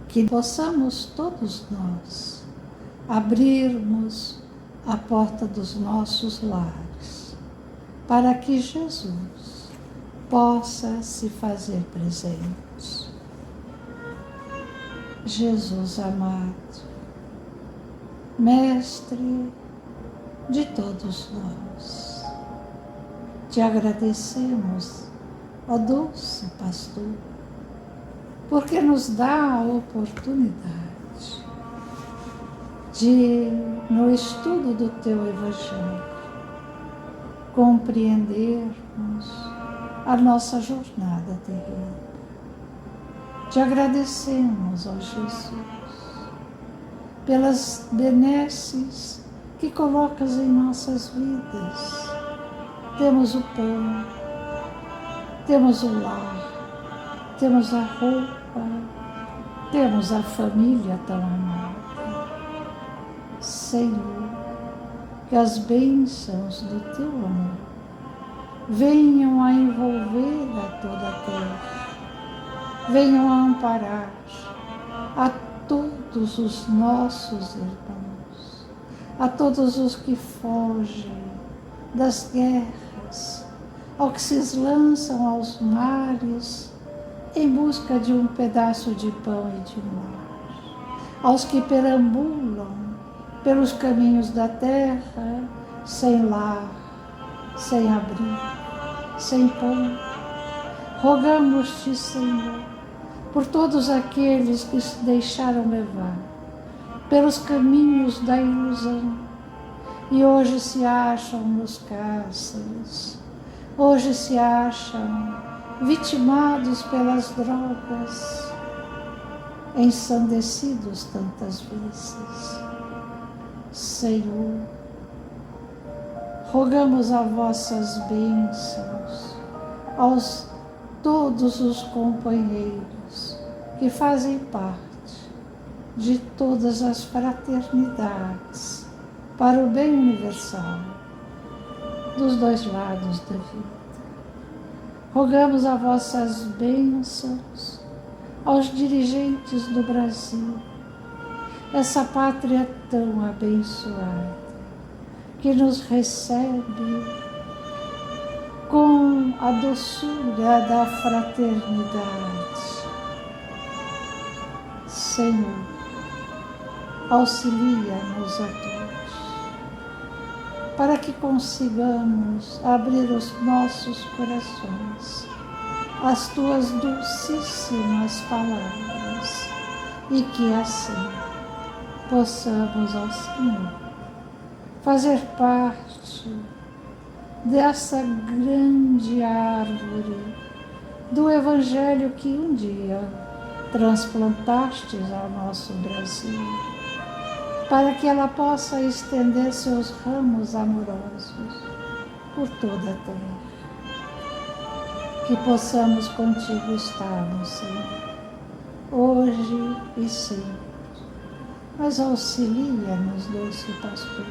que possamos todos nós abrirmos a porta dos nossos lares, para que Jesus possa se fazer presente. Jesus amado, Mestre de todos nós, te agradecemos, ó doce Pastor, porque nos dá a oportunidade de, no estudo do Teu Evangelho, compreendermos a nossa jornada terrena. Te agradecemos, ó Jesus, pelas benesses que colocas em nossas vidas. Temos o pão, temos o lar, temos a roupa, temos a família tão amada. Senhor, que as bênçãos do Teu amor venham a envolver a toda a terra, venham a amparar a todos os nossos irmãos, a todos os que fogem das guerras, aos que se lançam aos mares em busca de um pedaço de pão e de mar, aos que perambulam pelos caminhos da terra sem lar, sem abrigo, sem pão. Rogamos-te, Senhor, por todos aqueles que se deixaram levar pelos caminhos da ilusão e hoje se acham nos cárceres, hoje se acham vitimados pelas drogas, ensandecidos tantas vezes. Senhor, rogamos as vossas bênçãos aos todos os companheiros que fazem parte de todas as fraternidades para o bem universal dos dois lados da vida. Rogamos as vossas bênçãos aos dirigentes do Brasil, essa pátria tão abençoada, que nos recebe com a doçura da fraternidade. Senhor, auxilia-nos a todos, para que consigamos abrir os nossos corações às Tuas dulcíssimas palavras e que assim possamos, ó Senhor, fazer parte dessa grande árvore do Evangelho que um dia transplantastes ao nosso Brasil, para que ela possa estender seus ramos amorosos por toda a terra. Que possamos contigo estarmos, Senhor, hoje e sempre. Mas auxilia-nos, doce Pastor.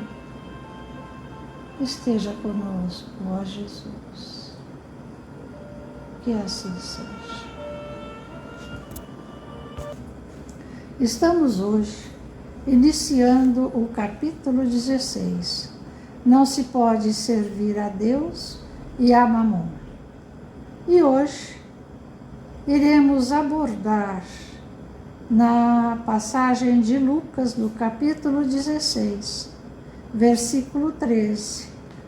Esteja conosco, ó Jesus. Que assim seja. Estamos hoje iniciando o capítulo 16. Não se pode servir a Deus e a Mamon. E hoje iremos abordar na passagem de Lucas, no capítulo 16, versículo 13,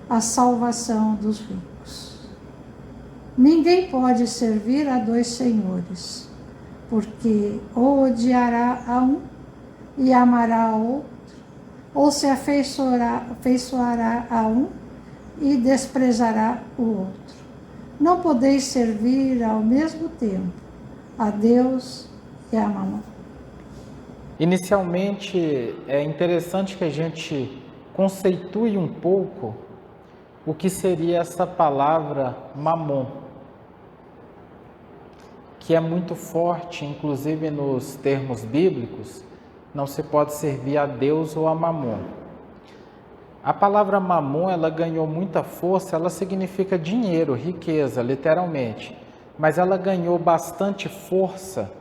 a salvação dos ricos. Ninguém pode servir a dois senhores, porque ou odiará a um e amará ao outro, ou se afeiçoará a um e desprezará o outro. Não podeis servir ao mesmo tempo a Deus e a Mamon. Inicialmente, é interessante que a gente conceitue um pouco o que seria essa palavra Mamon, que é muito forte, inclusive nos termos bíblicos, não se pode servir a Deus ou a Mamon. A palavra Mamon, ela ganhou muita força, ela significa dinheiro, riqueza, literalmente, mas ela ganhou bastante força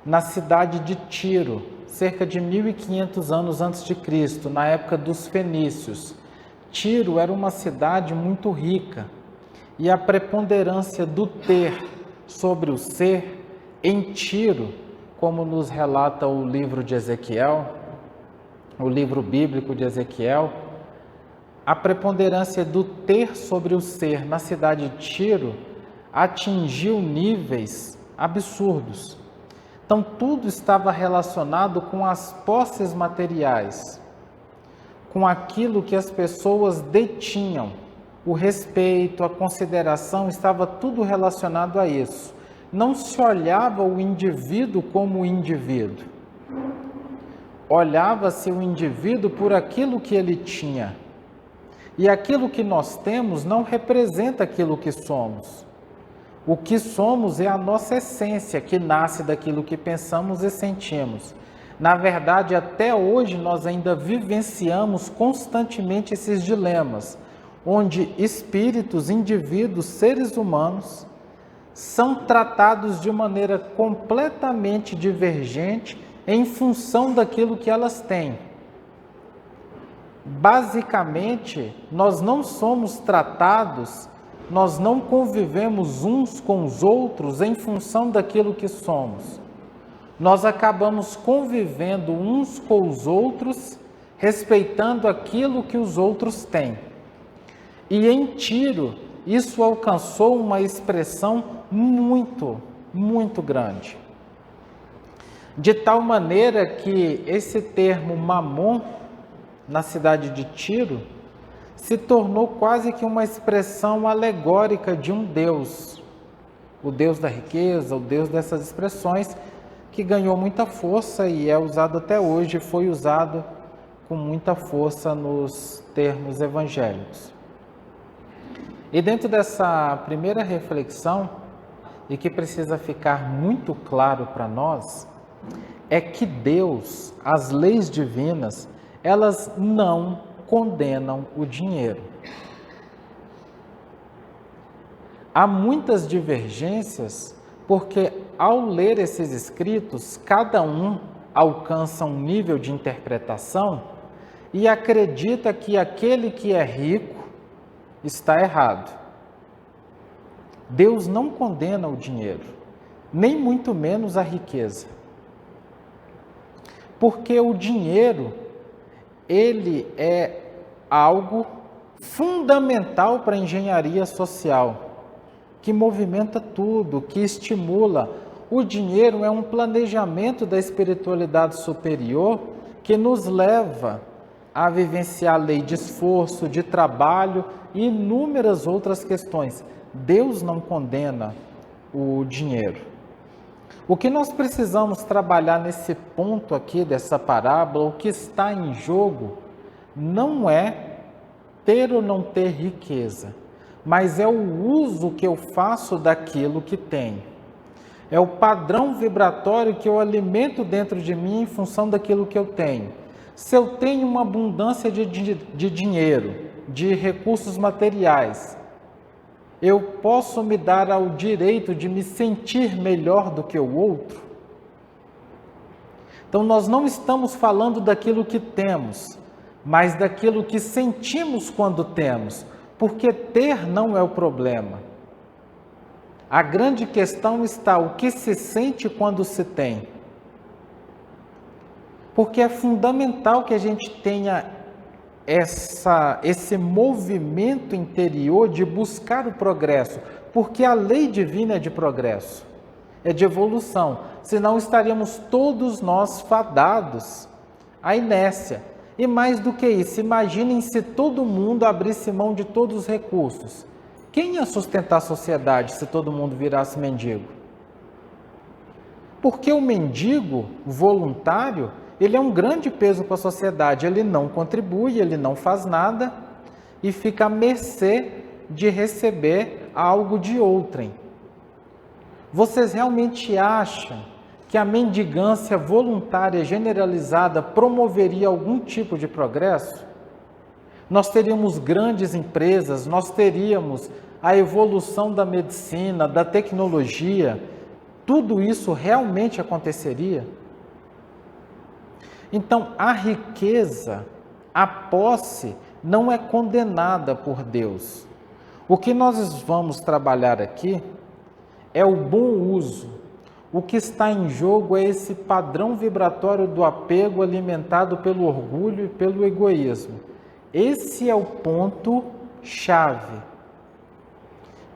na cidade de Tiro, cerca de 1500 anos antes de Cristo, na época dos fenícios. Tiro era uma cidade muito rica e a preponderância do ter sobre o ser em Tiro, como nos relata o livro de Ezequiel, o livro bíblico de Ezequiel, a preponderância do ter sobre o ser na cidade de Tiro atingiu níveis absurdos. Então, tudo estava relacionado com as posses materiais, com aquilo que as pessoas detinham. O respeito, a consideração, estava tudo relacionado a isso. Não se olhava o indivíduo como indivíduo. Olhava-se o indivíduo por aquilo que ele tinha. E aquilo que nós temos não representa aquilo que somos. O que somos é a nossa essência, que nasce daquilo que pensamos e sentimos. Na verdade, até hoje nós ainda vivenciamos constantemente esses dilemas, onde espíritos, indivíduos, seres humanos são tratados de maneira completamente divergente em função daquilo que elas têm. Basicamente, nós não somos tratados, nós não convivemos uns com os outros em função daquilo que somos. Nós acabamos convivendo uns com os outros, respeitando aquilo que os outros têm. E em Tiro, isso alcançou uma expressão muito grande. De tal maneira que esse termo mamon, na cidade de Tiro, se tornou quase que uma expressão alegórica de um Deus. O Deus da riqueza, o Deus dessas expressões, que ganhou muita força e é usado até hoje, foi usado com muita força nos termos evangélicos. E dentro dessa primeira reflexão, e que precisa ficar muito claro para nós, é que Deus, as leis divinas, elas não condenam o dinheiro. Há muitas divergências, porque ao ler esses escritos, cada um alcança um nível de interpretação e acredita que aquele que é rico está errado. Deus não condena o dinheiro, nem muito menos a riqueza. Porque o dinheiro, ele é algo fundamental para a engenharia social, que movimenta tudo, que estimula. O dinheiro é um planejamento da espiritualidade superior que nos leva a vivenciar a lei de esforço, de trabalho e inúmeras outras questões. Deus não condena o dinheiro. O que nós precisamos trabalhar nesse ponto aqui dessa parábola, o que está em jogo, não é ter ou não ter riqueza, mas é o uso que eu faço daquilo que tenho. É o padrão vibratório que eu alimento dentro de mim em função daquilo que eu tenho. Se eu tenho uma abundância de dinheiro, de recursos materiais, eu posso me dar ao direito de me sentir melhor do que o outro? Então, nós não estamos falando daquilo que temos, mas daquilo que sentimos quando temos, porque ter não é o problema. A grande questão está o que se sente quando se tem. Porque é fundamental que a gente tenha esse movimento interior de buscar o progresso, porque a lei divina é de progresso, é de evolução, senão estaríamos todos nós fadados à inércia. E mais do que isso, imaginem se todo mundo abrisse mão de todos os recursos. Quem ia sustentar a sociedade se todo mundo virasse mendigo? Porque o mendigo voluntário, ele é um grande peso para a sociedade, ele não contribui, ele não faz nada e fica à mercê de receber algo de outrem. Vocês realmente acham que a mendigância voluntária generalizada promoveria algum tipo de progresso? Nós teríamos grandes empresas, nós teríamos a evolução da medicina, da tecnologia, tudo isso realmente aconteceria? Então, a riqueza, a posse, não é condenada por Deus. O que nós vamos trabalhar aqui é o bom uso. O que está em jogo é esse padrão vibratório do apego alimentado pelo orgulho e pelo egoísmo. Esse é o ponto-chave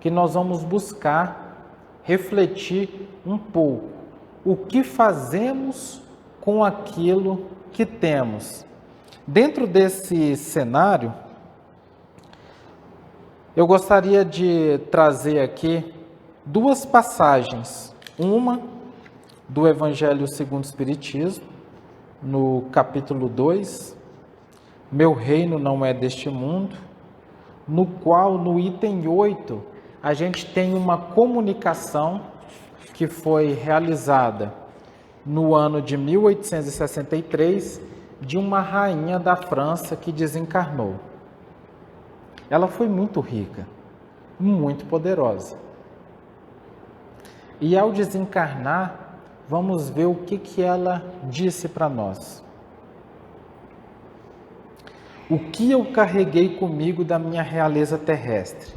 que nós vamos buscar refletir um pouco. O que fazemos com aquilo que temos? Dentro desse cenário, eu gostaria de trazer aqui duas passagens. Uma do Evangelho segundo o Espiritismo, no capítulo 2, Meu reino não é deste mundo, no qual, no item 8, a gente tem uma comunicação que foi realizada no ano de 1863, de uma rainha da França que desencarnou. Ela foi muito rica, muito poderosa. E ao desencarnar, vamos ver o que ela disse para nós. O que eu carreguei comigo da minha realeza terrestre?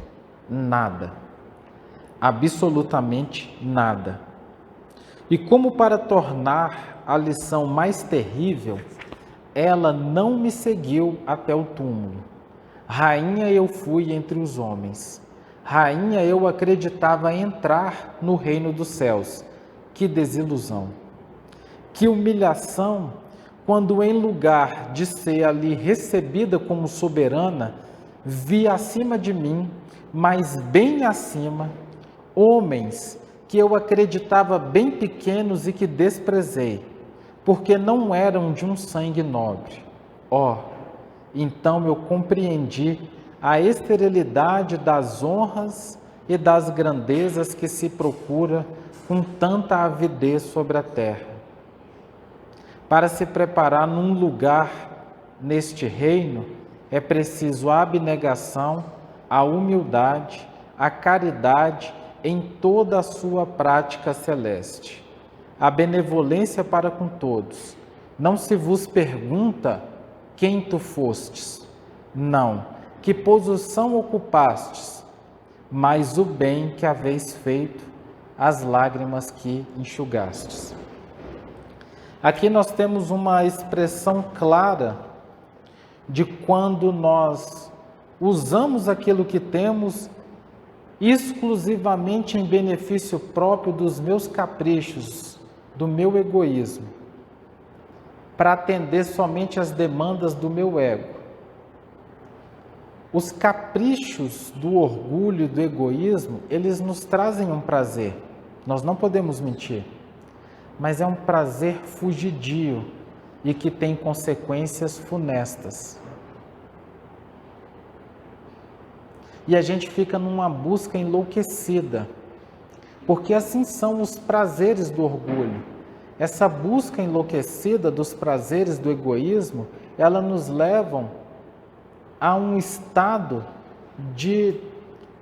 Nada. Absolutamente nada. E como para tornar a lição mais terrível, ela não me seguiu até o túmulo. Rainha eu fui entre os homens. Rainha eu acreditava entrar no reino dos céus. Que desilusão! Que humilhação, quando em lugar de ser ali recebida como soberana, vi acima de mim, mas bem acima, homens que eu acreditava bem pequenos e que desprezei, porque não eram de um sangue nobre. Então eu compreendi a esterilidade das honras e das grandezas que se procura com tanta avidez sobre a terra. Para se preparar num lugar neste reino, é preciso a abnegação, a humildade, a caridade em toda a sua prática celeste, a benevolência para com todos. Não se vos pergunta quem tu fostes, não, que posição ocupastes, mas o bem que haveis feito, as lágrimas que enxugastes. Aqui nós temos uma expressão clara de quando nós usamos aquilo que temos exclusivamente em benefício próprio dos meus caprichos, do meu egoísmo, para atender somente às demandas do meu ego. Os caprichos do orgulho e do egoísmo, eles nos trazem um prazer, nós não podemos mentir, mas é um prazer fugidio e que tem consequências funestas. E a gente fica numa busca enlouquecida, porque assim são os prazeres do orgulho. Essa busca enlouquecida dos prazeres do egoísmo, ela nos levam a um estado de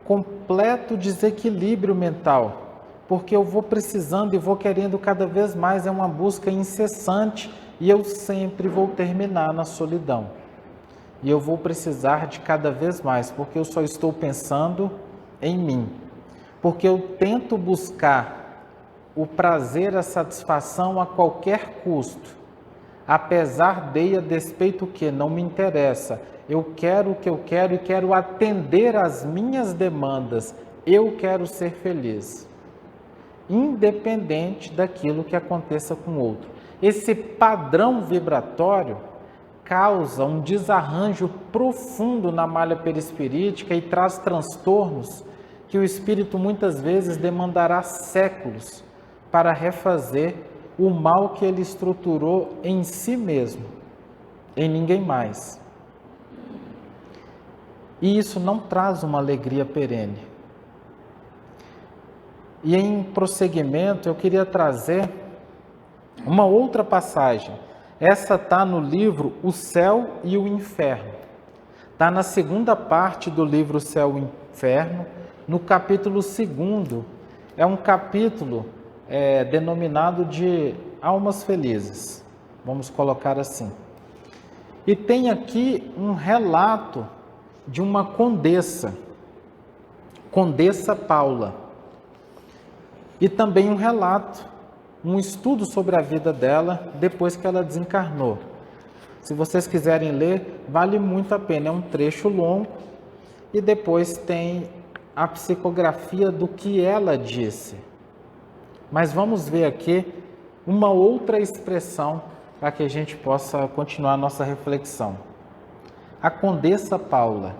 completo desequilíbrio mental, porque eu vou precisando e vou querendo cada vez mais, é uma busca incessante e eu sempre vou terminar na solidão. E eu vou precisar de cada vez mais, porque eu só estou pensando em mim, porque eu tento buscar o prazer, a satisfação a qualquer custo, apesar de a despeito que não me interessa. Eu quero o que eu quero e quero atender às minhas demandas. Eu quero ser feliz, independente daquilo que aconteça com o outro. Esse padrão vibratório causa um desarranjo profundo na malha perispirítica e traz transtornos que o espírito muitas vezes demandará séculos para refazer o mal que ele estruturou em si mesmo, em ninguém mais. E isso não traz uma alegria perene. E em prosseguimento, eu queria trazer uma outra passagem. Essa está no livro O Céu e o Inferno. Está na segunda parte do livro O Céu e o Inferno, no capítulo 2. É um capítulo denominado de almas felizes, vamos colocar assim. E tem aqui um relato de uma condessa, Condessa Paula, e também um relato, um estudo sobre a vida dela depois que ela desencarnou. Se vocês quiserem ler, vale muito a pena, é um trecho longo, e depois tem a psicografia do que ela disse. Mas vamos ver aqui uma outra expressão para que a gente possa continuar a nossa reflexão. A Condessa Paula,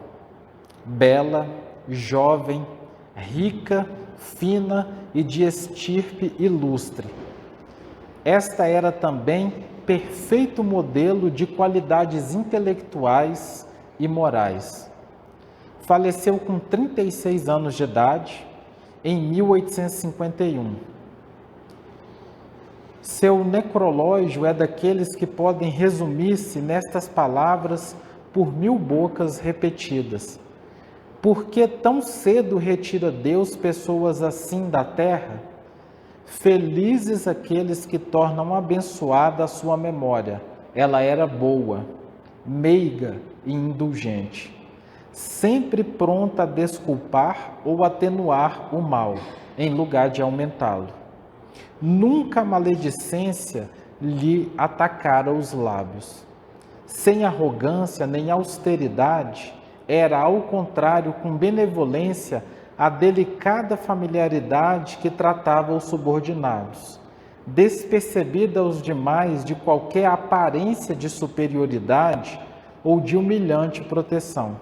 bela, jovem, rica, fina e de estirpe ilustre. Esta era também perfeito modelo de qualidades intelectuais e morais. Faleceu com 36 anos de idade, em 1851. Seu necrológio é daqueles que podem resumir-se nestas palavras por 1000 bocas repetidas. Por que tão cedo retira Deus pessoas assim da terra? Felizes aqueles que tornam abençoada a sua memória. Ela era boa, meiga e indulgente, sempre pronta a desculpar ou atenuar o mal, em lugar de aumentá-lo. Nunca a maledicência lhe atacara os lábios. Sem arrogância nem austeridade, era, ao contrário, com benevolência, a delicada familiaridade que tratava os subordinados, despercebida aos demais de qualquer aparência de superioridade ou de humilhante proteção.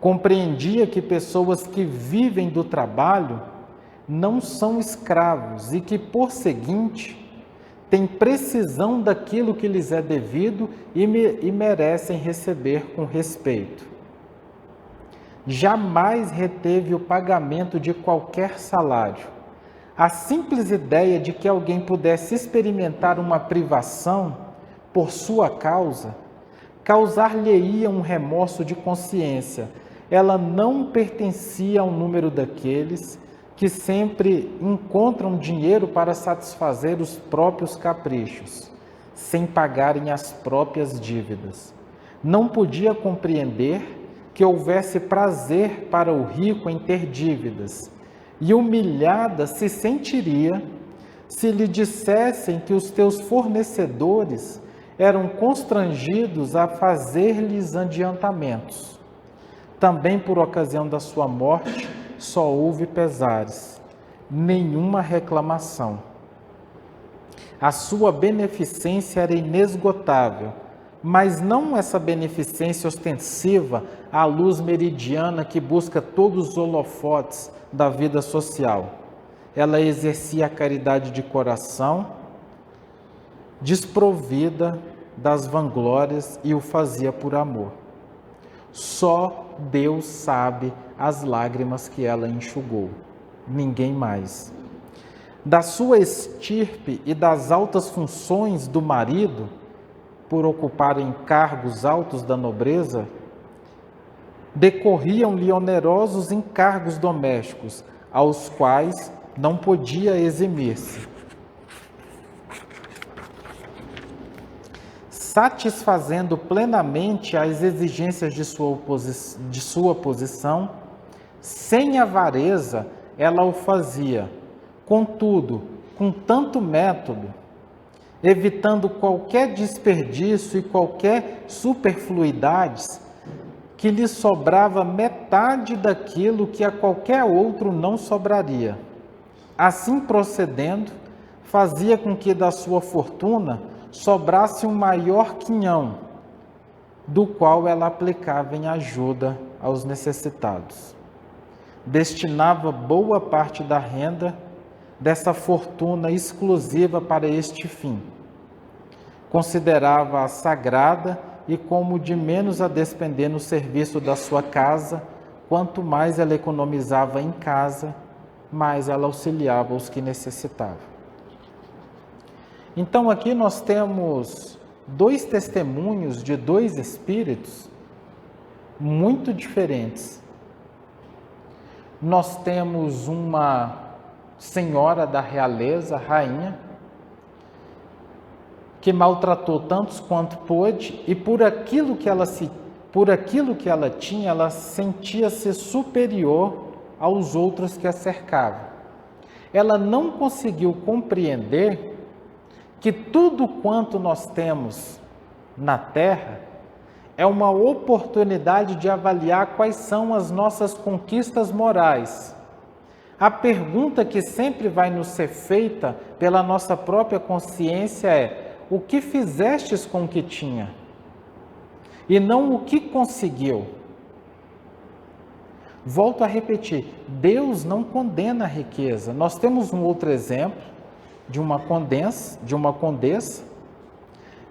Compreendia que pessoas que vivem do trabalho não são escravos e que, por seguinte, têm precisão daquilo que lhes é devido e merecem receber com respeito. Jamais reteve o pagamento de qualquer salário. A simples ideia de que alguém pudesse experimentar uma privação por sua causa, causar-lhe-ia um remorso de consciência. Ela não pertencia ao número daqueles que sempre encontram dinheiro para satisfazer os próprios caprichos, sem pagarem as próprias dívidas. Não podia compreender que houvesse prazer para o rico em ter dívidas, e humilhada se sentiria se lhe dissessem que os teus fornecedores eram constrangidos a fazer-lhes adiantamentos. Também por ocasião da sua morte, só houve pesares, nenhuma reclamação. A sua beneficência era inesgotável, mas não essa beneficência ostensiva à luz meridiana que busca todos os holofotes da vida social. Ela exercia a caridade de coração, desprovida das vanglórias, e o fazia por amor. Só Deus sabe as lágrimas que ela enxugou, ninguém mais. Da sua estirpe e das altas funções do marido, por ocuparem cargos altos da nobreza, decorriam-lhe onerosos encargos domésticos, aos quais não podia eximir-se. Satisfazendo plenamente as exigências de sua posição, sem avareza ela o fazia, contudo, com tanto método, evitando qualquer desperdício e qualquer superfluidades, que lhe sobrava metade daquilo que a qualquer outro não sobraria. Assim procedendo, fazia com que da sua fortuna sobrasse um maior quinhão, do qual ela aplicava em ajuda aos necessitados. Destinava boa parte da renda dessa fortuna exclusiva para este fim. Considerava-a sagrada e como de menos a despender no serviço da sua casa, quanto mais ela economizava em casa, mais ela auxiliava os que necessitavam. Então aqui nós temos dois testemunhos de dois espíritos muito diferentes. Nós temos uma senhora da realeza, rainha, que maltratou tantos quanto pôde, e por aquilo que ela tinha, ela sentia-se superior aos outros que a cercavam. Ela não conseguiu compreender que tudo quanto nós temos na Terra é uma oportunidade de avaliar quais são as nossas conquistas morais. A pergunta que sempre vai nos ser feita pela nossa própria consciência é: o que fizestes com o que tinha? E não o que conseguiu. Volto a repetir, Deus não condena a riqueza. Nós temos um outro exemplo de uma condessa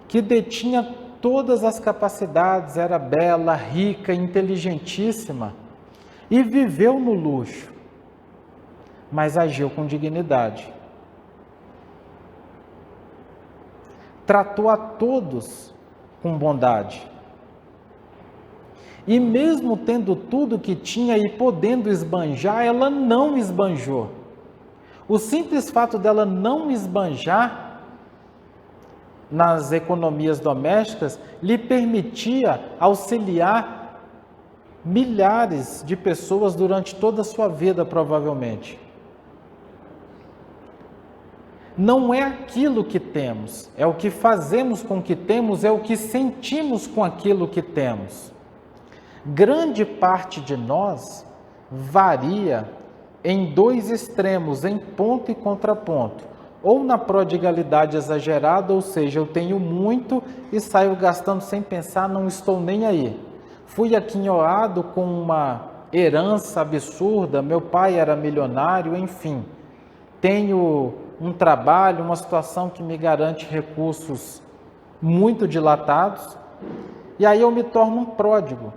que detinha todas as capacidades, era bela, rica, inteligentíssima e viveu no luxo, mas agiu com dignidade. Tratou a todos com bondade. E mesmo tendo tudo que tinha e podendo esbanjar, ela não esbanjou. O simples fato dela não esbanjar nas economias domésticas lhe permitia auxiliar milhares de pessoas durante toda a sua vida, provavelmente. Não é aquilo que temos, é o que fazemos com o que temos, é o que sentimos com aquilo que temos. Grande parte de nós varia em dois extremos, em ponto e contraponto. Ou na prodigalidade exagerada, ou seja, eu tenho muito e saio gastando sem pensar, não estou nem aí. Fui aquinhoado com uma herança absurda, meu pai era milionário, enfim. Tenho um trabalho, uma situação que me garante recursos muito dilatados, e aí eu me torno um pródigo,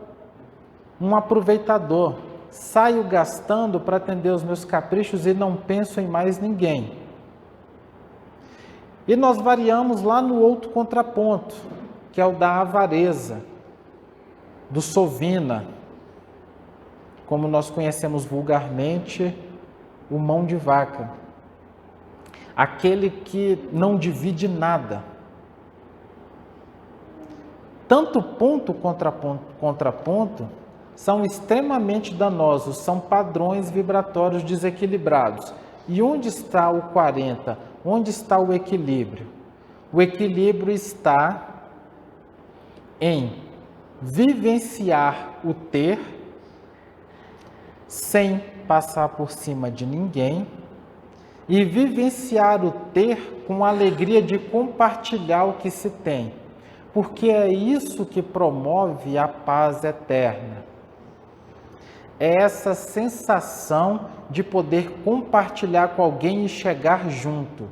um aproveitador. Saio gastando para atender os meus caprichos e não penso em mais ninguém. E nós variamos lá no outro contraponto, que é o da avareza, do sovina, como nós conhecemos vulgarmente, o mão de vaca. Aquele que não divide nada. Tanto ponto contra ponto são extremamente danosos, são padrões vibratórios desequilibrados. E onde está o 40? Onde está o equilíbrio? O equilíbrio está em vivenciar o ter sem passar por cima de ninguém e vivenciar o ter com a alegria de compartilhar o que se tem, porque é isso que promove a paz eterna. É essa sensação de poder compartilhar com alguém e chegar junto.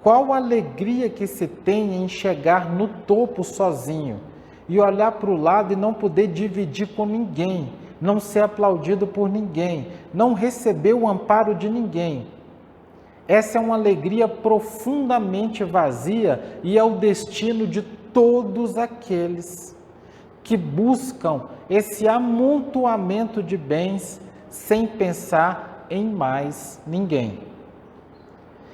Qual a alegria que se tem em chegar no topo sozinho e olhar para o lado e não poder dividir com ninguém, não ser aplaudido por ninguém, não receber o amparo de ninguém. Essa é uma alegria profundamente vazia e é o destino de todos aqueles que buscam esse amontoamento de bens sem pensar em mais ninguém.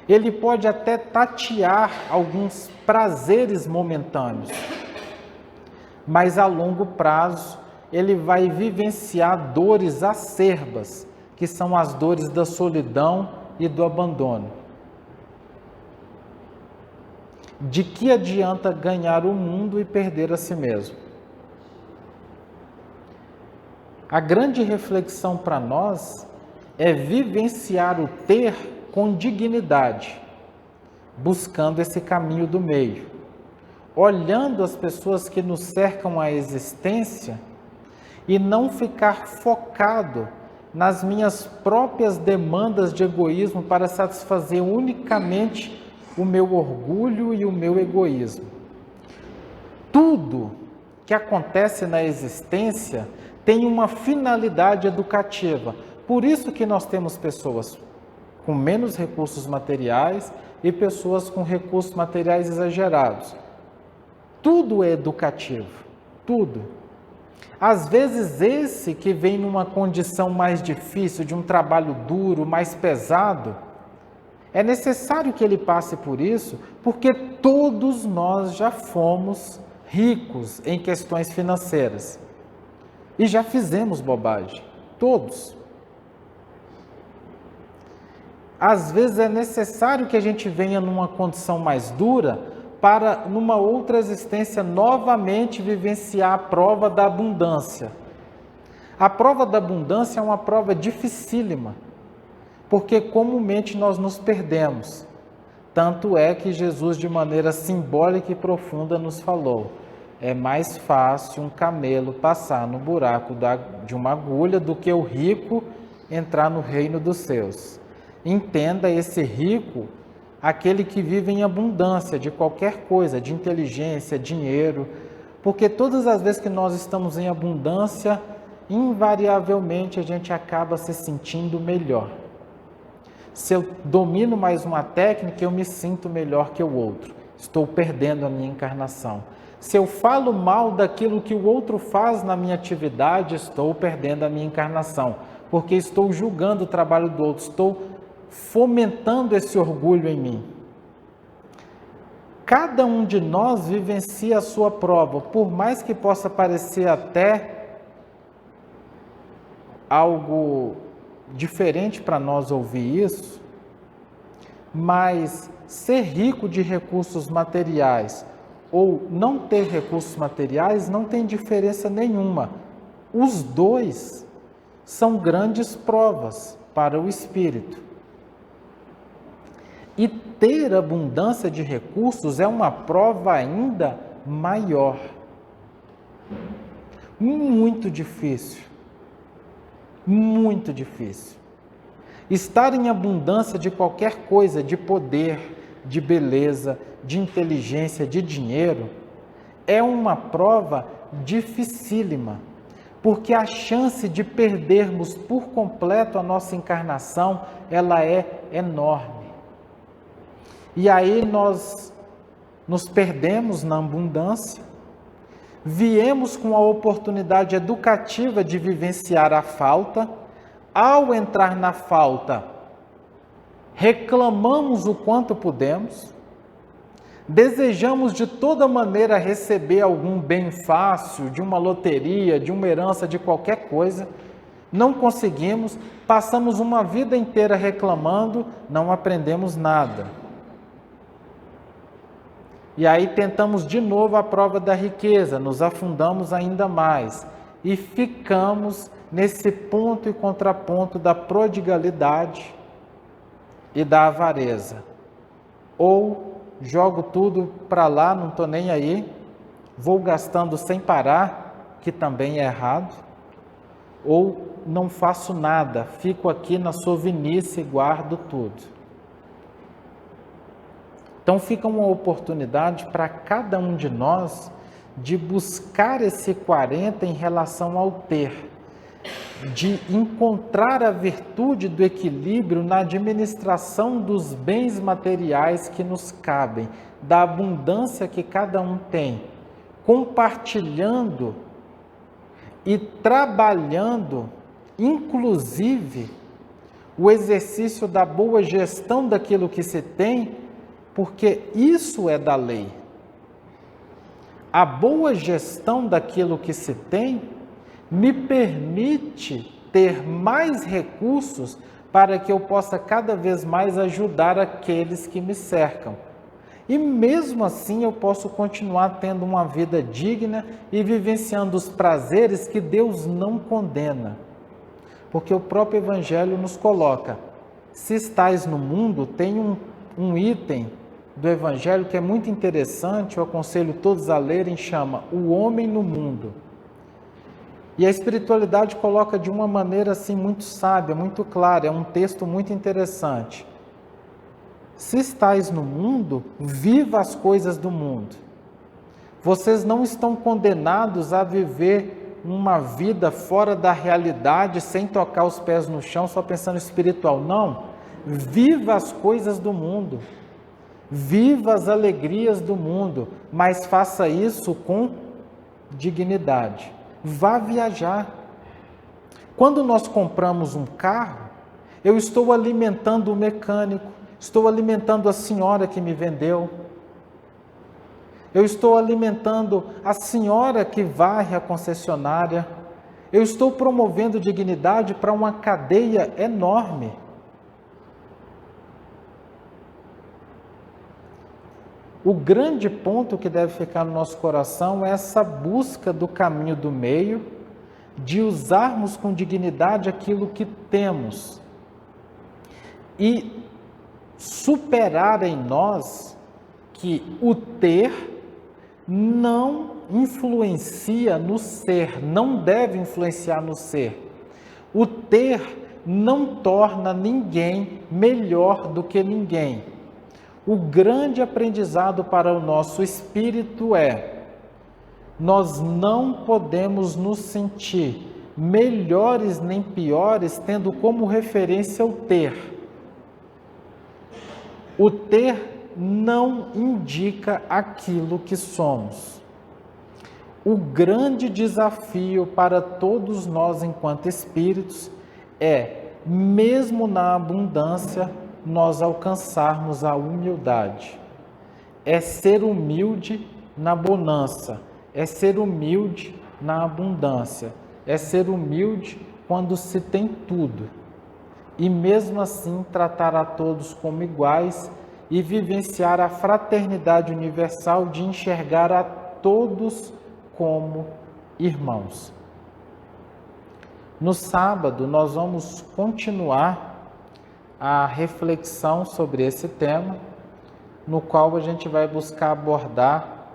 Ele pode até tatear alguns prazeres momentâneos, mas a longo prazo ele vai vivenciar dores acerbas, que são as dores da solidão e do abandono. De que adianta ganhar o mundo e perder a si mesmo? A grande reflexão para nós é vivenciar o ter com dignidade, buscando esse caminho do meio, olhando as pessoas que nos cercam a existência e não ficar focado nas minhas próprias demandas de egoísmo para satisfazer unicamente o meu orgulho e o meu egoísmo. Tudo que acontece na existência tem uma finalidade educativa. Por isso que nós temos pessoas com menos recursos materiais e pessoas com recursos materiais exagerados. Tudo é educativo, tudo. Às vezes esse que vem numa condição mais difícil, de um trabalho duro, mais pesado, É necessário que ele passe por isso, porque todos nós já fomos ricos em questões financeiras. E já fizemos bobagem. Todos. Às vezes é necessário que a gente venha numa condição mais dura para, numa outra existência, novamente vivenciar a prova da abundância. A prova da abundância é uma prova dificílima, porque comumente nós nos perdemos. Tanto é que Jesus, de maneira simbólica e profunda, nos falou: é mais fácil um camelo passar no buraco de uma agulha do que o rico entrar no reino dos céus. Entenda esse rico, aquele que vive em abundância de qualquer coisa, de inteligência, dinheiro, porque todas as vezes que nós estamos em abundância, invariavelmente a gente acaba se sentindo melhor. Se eu domino mais uma técnica, eu me sinto melhor que o outro. Estou perdendo a minha encarnação. Se eu falo mal daquilo que o outro faz na minha atividade, estou perdendo a minha encarnação, porque estou julgando o trabalho do outro, estou fomentando esse orgulho em mim. Cada um de nós vivencia a sua prova, por mais que possa parecer até algo diferente para nós ouvir isso, mas ser rico de recursos materiais ou não ter recursos materiais não tem diferença nenhuma. Os dois são grandes provas para o espírito. E ter abundância de recursos é uma prova ainda maior. Muito difícil. Muito difícil. Estar em abundância de qualquer coisa, de poder, de beleza, de inteligência, de dinheiro, é uma prova dificílima, porque a chance de perdermos por completo a nossa encarnação, ela é enorme. E aí nós nos perdemos na abundância, viemos com a oportunidade educativa de vivenciar a falta. Ao entrar na falta, reclamamos o quanto pudemos, desejamos de toda maneira receber algum bem fácil, de uma loteria, de uma herança, de qualquer coisa, não conseguimos, passamos uma vida inteira reclamando, não aprendemos nada. E aí tentamos de novo a prova da riqueza, nos afundamos ainda mais e ficamos nesse ponto e contraponto da prodigalidade e da avareza. Ou jogo tudo para lá, não estou nem aí, vou gastando sem parar, que também é errado, ou não faço nada, fico aqui na sovinice e guardo tudo. Então fica uma oportunidade para cada um de nós de buscar esse 40 em relação ao ter, de encontrar a virtude do equilíbrio na administração dos bens materiais que nos cabem, da abundância que cada um tem, compartilhando e trabalhando, inclusive, o exercício da boa gestão daquilo que se tem, porque isso é da lei. A boa gestão daquilo que se tem me permite ter mais recursos para que eu possa cada vez mais ajudar aqueles que me cercam. E mesmo assim eu posso continuar tendo uma vida digna e vivenciando os prazeres que Deus não condena. Porque o próprio Evangelho nos coloca, se estais no mundo, tem um item do Evangelho que é muito interessante, eu aconselho todos a lerem, chama O Homem no Mundo. E a espiritualidade coloca de uma maneira assim muito sábia, muito clara, é um texto muito interessante. Se estais no mundo, viva as coisas do mundo. Vocês não estão condenados a viver uma vida fora da realidade, sem tocar os pés no chão, só pensando espiritual. Não, viva as coisas do mundo. Viva as alegrias do mundo, mas faça isso com dignidade. Vá viajar. Quando nós compramos um carro, eu estou alimentando o mecânico, Estou alimentando a senhora que me vendeu. Eu estou alimentando a senhora que varre a concessionária. Eu estou promovendo dignidade para uma cadeia enorme. O grande ponto que deve ficar no nosso coração é essa busca do caminho do meio, de usarmos com dignidade aquilo que temos e superar em nós que o ter não influencia no ser, não deve influenciar no ser. O ter não torna ninguém melhor do que ninguém. O grande aprendizado para o nosso espírito é: nós não podemos nos sentir melhores nem piores tendo como referência o ter. O ter não indica aquilo que somos. O grande desafio para todos nós enquanto espíritos é, mesmo na abundância, nós alcançarmos a humildade. É ser humilde na bonança, é ser humilde na abundância, é ser humilde quando se tem tudo. E mesmo assim tratar a todos como iguais e vivenciar a fraternidade universal de enxergar a todos como irmãos. No sábado nós vamos continuar a reflexão sobre esse tema, no qual a gente vai buscar abordar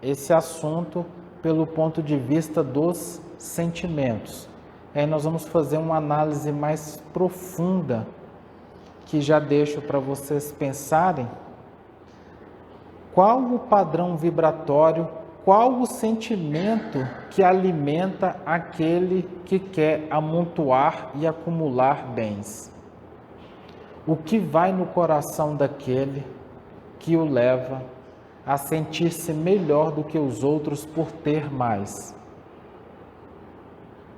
esse assunto pelo ponto de vista dos sentimentos. Aí nós vamos fazer uma análise mais profunda, que já deixo para vocês pensarem qual o padrão vibratório, qual o sentimento que alimenta aquele que quer amontoar e acumular bens. O que vai no coração daquele que o leva a sentir-se melhor do que os outros por ter mais?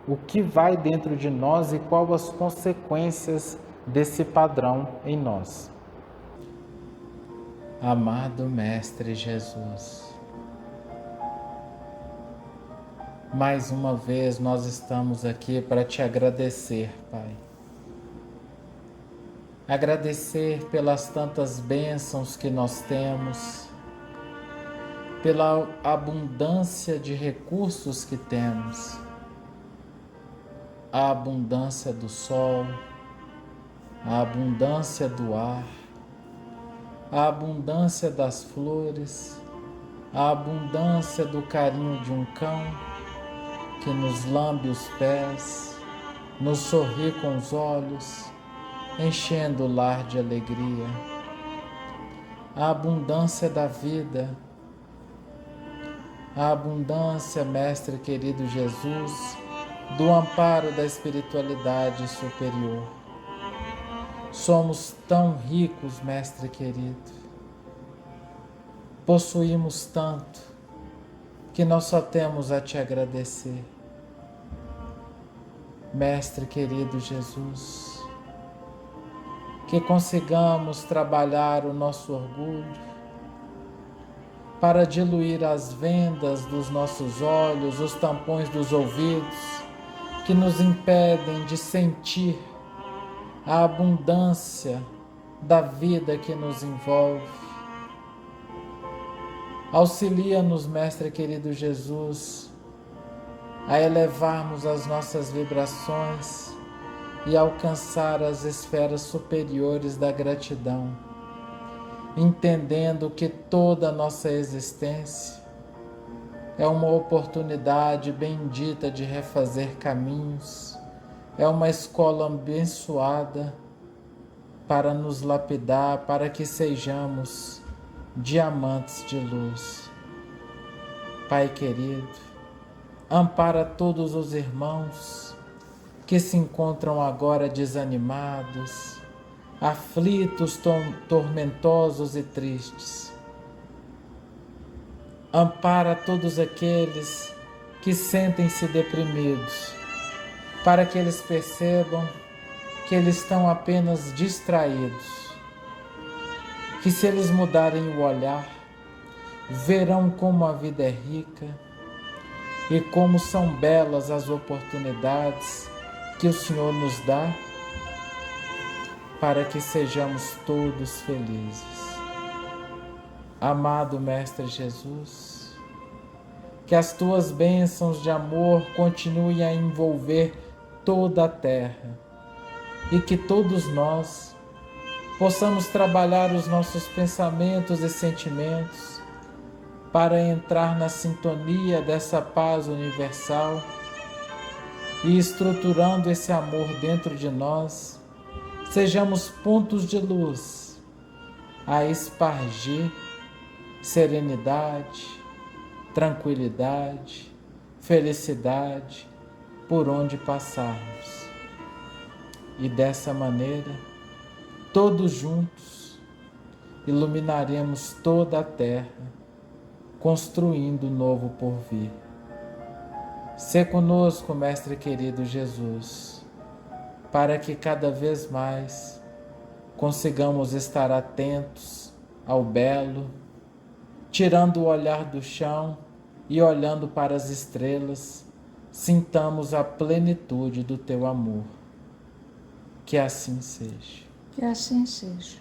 O que vai dentro de nós e quais as consequências desse padrão em nós? Amado Mestre Jesus, mais uma vez nós estamos aqui para te agradecer, Pai. Agradecer pelas tantas bênçãos que nós temos, pela abundância de recursos que temos, a abundância do sol, a abundância do ar, a abundância das flores, a abundância do carinho de um cão que nos lambe os pés, nos sorri com os olhos, enchendo o lar de alegria, a abundância da vida, a abundância, Mestre querido Jesus, do amparo da espiritualidade superior. Somos tão ricos, Mestre querido, possuímos tanto, que nós só temos a te agradecer. Mestre querido Jesus, que consigamos trabalhar o nosso orgulho para diluir as vendas dos nossos olhos, os tampões dos ouvidos, que nos impedem de sentir a abundância da vida que nos envolve. Auxilia-nos, Mestre querido Jesus, a elevarmos as nossas vibrações e alcançar as esferas superiores da gratidão, entendendo que toda a nossa existência é uma oportunidade bendita de refazer caminhos, é uma escola abençoada para nos lapidar, para que sejamos diamantes de luz. Pai querido, ampara todos os irmãos que se encontram agora desanimados, aflitos, tormentosos e tristes. Ampara todos aqueles que sentem-se deprimidos, para que eles percebam que eles estão apenas distraídos que se eles mudarem o olhar, verão como a vida é rica e como são belas as oportunidades que o Senhor nos dá para que sejamos todos felizes. Amado Mestre Jesus, que as tuas bênçãos de amor continuem a envolver toda a terra e que todos nós possamos trabalhar os nossos pensamentos e sentimentos para entrar na sintonia dessa paz universal e, estruturando esse amor dentro de nós, sejamos pontos de luz a espargir serenidade, tranquilidade, felicidade por onde passarmos. E dessa maneira, todos juntos, iluminaremos toda a terra, construindo o novo porvir. Sê conosco, Mestre querido Jesus, para que cada vez mais consigamos estar atentos ao belo, tirando o olhar do chão e olhando para as estrelas, sintamos a plenitude do teu amor. Que assim seja. Que assim seja.